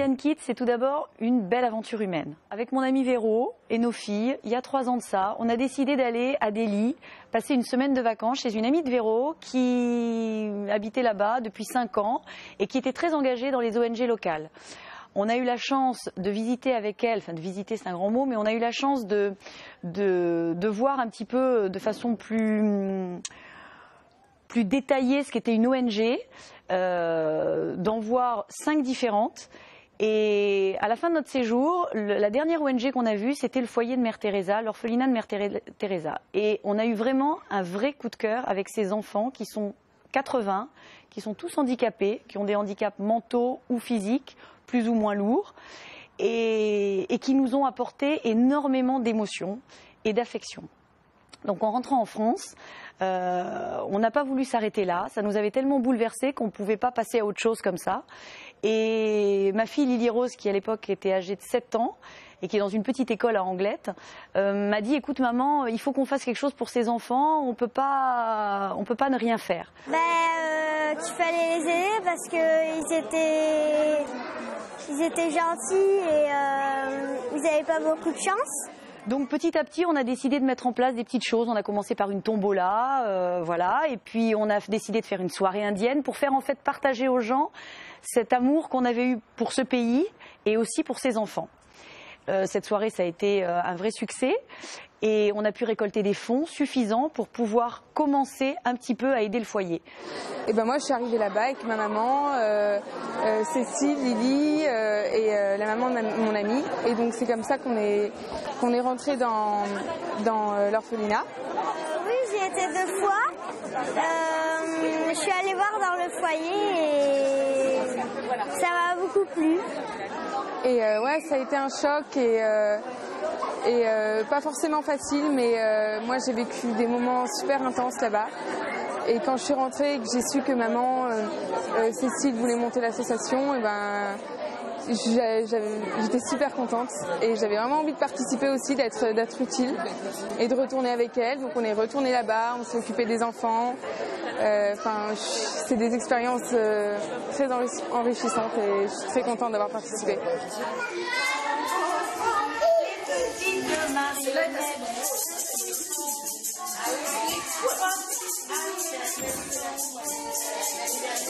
Ocean Kids, c'est tout d'abord une belle aventure humaine. Avec mon ami Véro et nos filles, il y a 3 ans de ça, on a décidé d'aller à Delhi, passer une semaine de vacances chez une amie de Véro qui habitait là-bas depuis 5 ans et qui était très engagée dans les ONG locales. On a eu la chance de visiter avec elle, enfin de visiter c'est un grand mot, mais on a eu la chance de voir un petit peu de façon plus détaillée ce qu'était une ONG, d'en voir 5 différentes. Et à la fin de notre séjour, la dernière ONG qu'on a vue, c'était le foyer de Mère Teresa, l'orphelinat de Mère Teresa. Et on a eu vraiment un vrai coup de cœur avec ces enfants qui sont 80, qui sont tous handicapés, qui ont des handicaps mentaux ou physiques, plus ou moins lourds, et qui nous ont apporté énormément d'émotions et d'affection. Donc en rentrant en France, on n'a pas voulu s'arrêter là, ça nous avait tellement bouleversés qu'on ne pouvait pas passer à autre chose comme ça. Et ma fille Lily Rose, qui à l'époque était âgée de 7 ans et qui est dans une petite école à Anglette, m'a dit écoute maman, il faut qu'on fasse quelque chose pour ces enfants, on peut pas ne rien faire. Qu'il fallait les aider parce qu'ils étaient gentils et ils n'avaient pas beaucoup de chance. Donc petit à petit, on a décidé de mettre en place des petites choses. On a commencé par une tombola, voilà, et puis on a décidé de faire une soirée indienne pour faire en fait partager aux gens cet amour qu'on avait eu pour ce pays et aussi pour ses enfants. Cette soirée, ça a été un vrai succès et on a pu récolter des fonds suffisants pour pouvoir commencer un petit peu à aider le foyer. Et ben moi, je suis arrivée là-bas avec ma maman, Cécile, Lily et la maman de mon amie. Et donc c'est comme ça qu'on est rentré dans l'orphelinat. Oui, j'y étais 2 fois. Je suis allée voir dans le foyer et ça m'a beaucoup plu. Et ouais, ça a été un choc et pas forcément facile, mais moi j'ai vécu des moments super intenses là-bas. Et quand je suis rentrée et que j'ai su que maman, Cécile, voulait monter l'association, et ben j'étais super contente et j'avais vraiment envie de participer aussi, d'être utile et de retourner avec elle. Donc on est retourné là-bas, on s'est occupé des enfants. C'est des expériences très enrichissantes et je suis très contente d'avoir participé.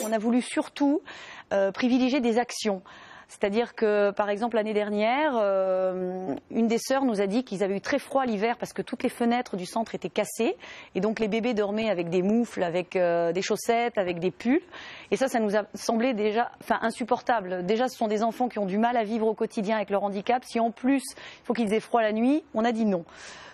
On a voulu surtout privilégier des actions. C'est-à-dire que, par exemple, l'année dernière, une des sœurs nous a dit qu'ils avaient eu très froid l'hiver parce que toutes les fenêtres du centre étaient cassées. Et donc, les bébés dormaient avec des moufles, avec des chaussettes, avec des pulls. Et ça nous a semblé déjà insupportable. Déjà, ce sont des enfants qui ont du mal à vivre au quotidien avec leur handicap. Si en plus, il faut qu'ils aient froid la nuit, on a dit non.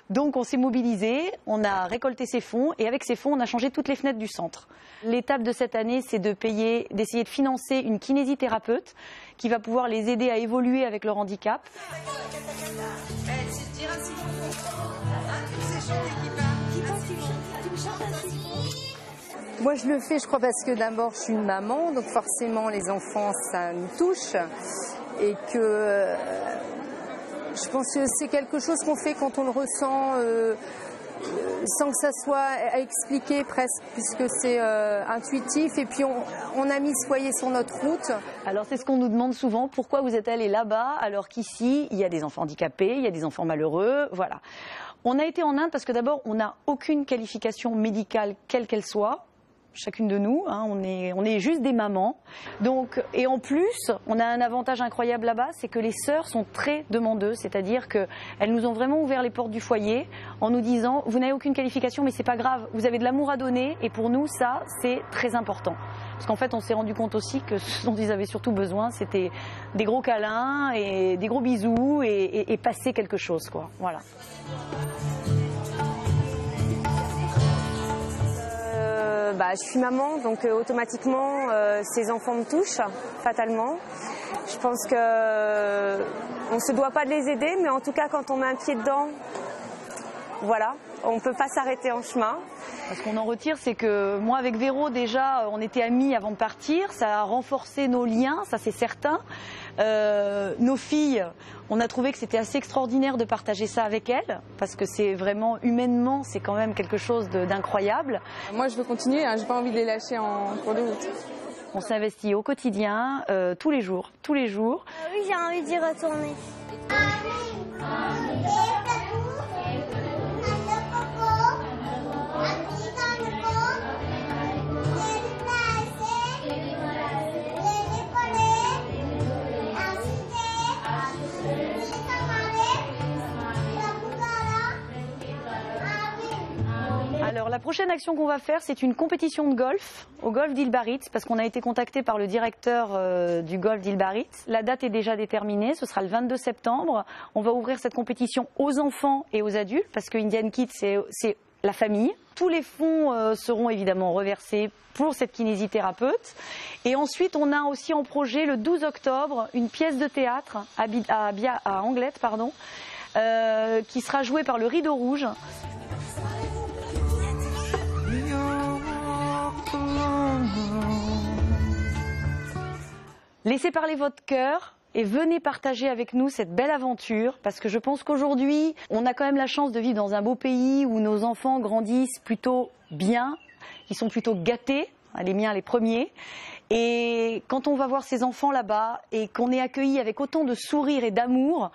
Donc on s'est mobilisé, on a récolté ces fonds et avec ces fonds, on a changé toutes les fenêtres du centre. L'étape de cette année, c'est d'essayer de financer une kinésithérapeute qui va pouvoir les aider à évoluer avec leur handicap. Moi je le fais, je crois, parce que d'abord je suis une maman, donc forcément les enfants ça nous touche et que je pense que c'est quelque chose qu'on fait quand on le ressent sans que ça soit à expliquer presque, puisque c'est intuitif. Et puis on a mis ce foyer sur notre route. Alors c'est ce qu'on nous demande souvent, pourquoi vous êtes allés là-bas alors qu'ici il y a des enfants handicapés, il y a des enfants malheureux, voilà. On a été en Inde parce que d'abord on n'a aucune qualification médicale quelle qu'elle soit. Chacune de nous, hein, on est juste des mamans. Donc, et en plus, on a un avantage incroyable là-bas, c'est que les sœurs sont très demandeuses, c'est-à-dire qu'elles nous ont vraiment ouvert les portes du foyer en nous disant « Vous n'avez aucune qualification, mais c'est pas grave, vous avez de l'amour à donner et pour nous, ça, c'est très important. » Parce qu'en fait, on s'est rendu compte aussi que ce dont ils avaient surtout besoin, c'était des gros câlins et des gros bisous et passer quelque chose, quoi. Voilà. Je suis maman, donc automatiquement ces enfants me touchent fatalement. Je pense qu'on ne se doit pas de les aider, mais en tout cas quand on met un pied dedans, voilà, on ne peut pas s'arrêter en chemin. Ce qu'on en retire, c'est que moi avec Véro déjà, on était amis avant de partir, ça a renforcé nos liens, ça c'est certain. Nos filles, on a trouvé que c'était assez extraordinaire de partager ça avec elles, parce que c'est vraiment, humainement, c'est quand même quelque chose d'incroyable. Moi je veux continuer, hein, j'ai pas envie de les lâcher en cours de route. On s'investit au quotidien, tous les jours. Oui, j'ai envie d'y retourner. Alors la prochaine action qu'on va faire, c'est une compétition de golf au golf d'Île-Baritz, parce qu'on a été contacté par le directeur du golf d'Île-Baritz. La date est déjà déterminée, ce sera le 22 septembre. On va ouvrir cette compétition aux enfants et aux adultes, parce que Indian Kids, c'est la famille. Tous les fonds seront évidemment reversés pour cette kinésithérapeute. Et ensuite, on a aussi en projet le 12 octobre une pièce de théâtre à Anglette, qui sera jouée par le Rideau Rouge. Laissez parler votre cœur et venez partager avec nous cette belle aventure, parce que je pense qu'aujourd'hui, on a quand même la chance de vivre dans un beau pays où nos enfants grandissent plutôt bien, ils sont plutôt gâtés, les miens les premiers. Et quand on va voir ces enfants là-bas et qu'on est accueillis avec autant de sourires et d'amour,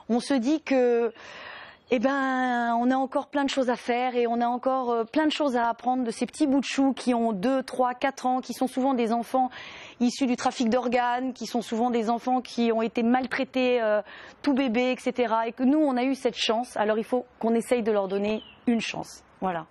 on se dit que on a encore plein de choses à faire et on a encore plein de choses à apprendre de ces petits bouts de choux qui ont 2, 3, 4 ans, qui sont souvent des enfants issus du trafic d'organes, qui sont souvent des enfants qui ont été maltraités tout bébé, etc. Et que nous, on a eu cette chance, alors il faut qu'on essaye de leur donner une chance. Voilà.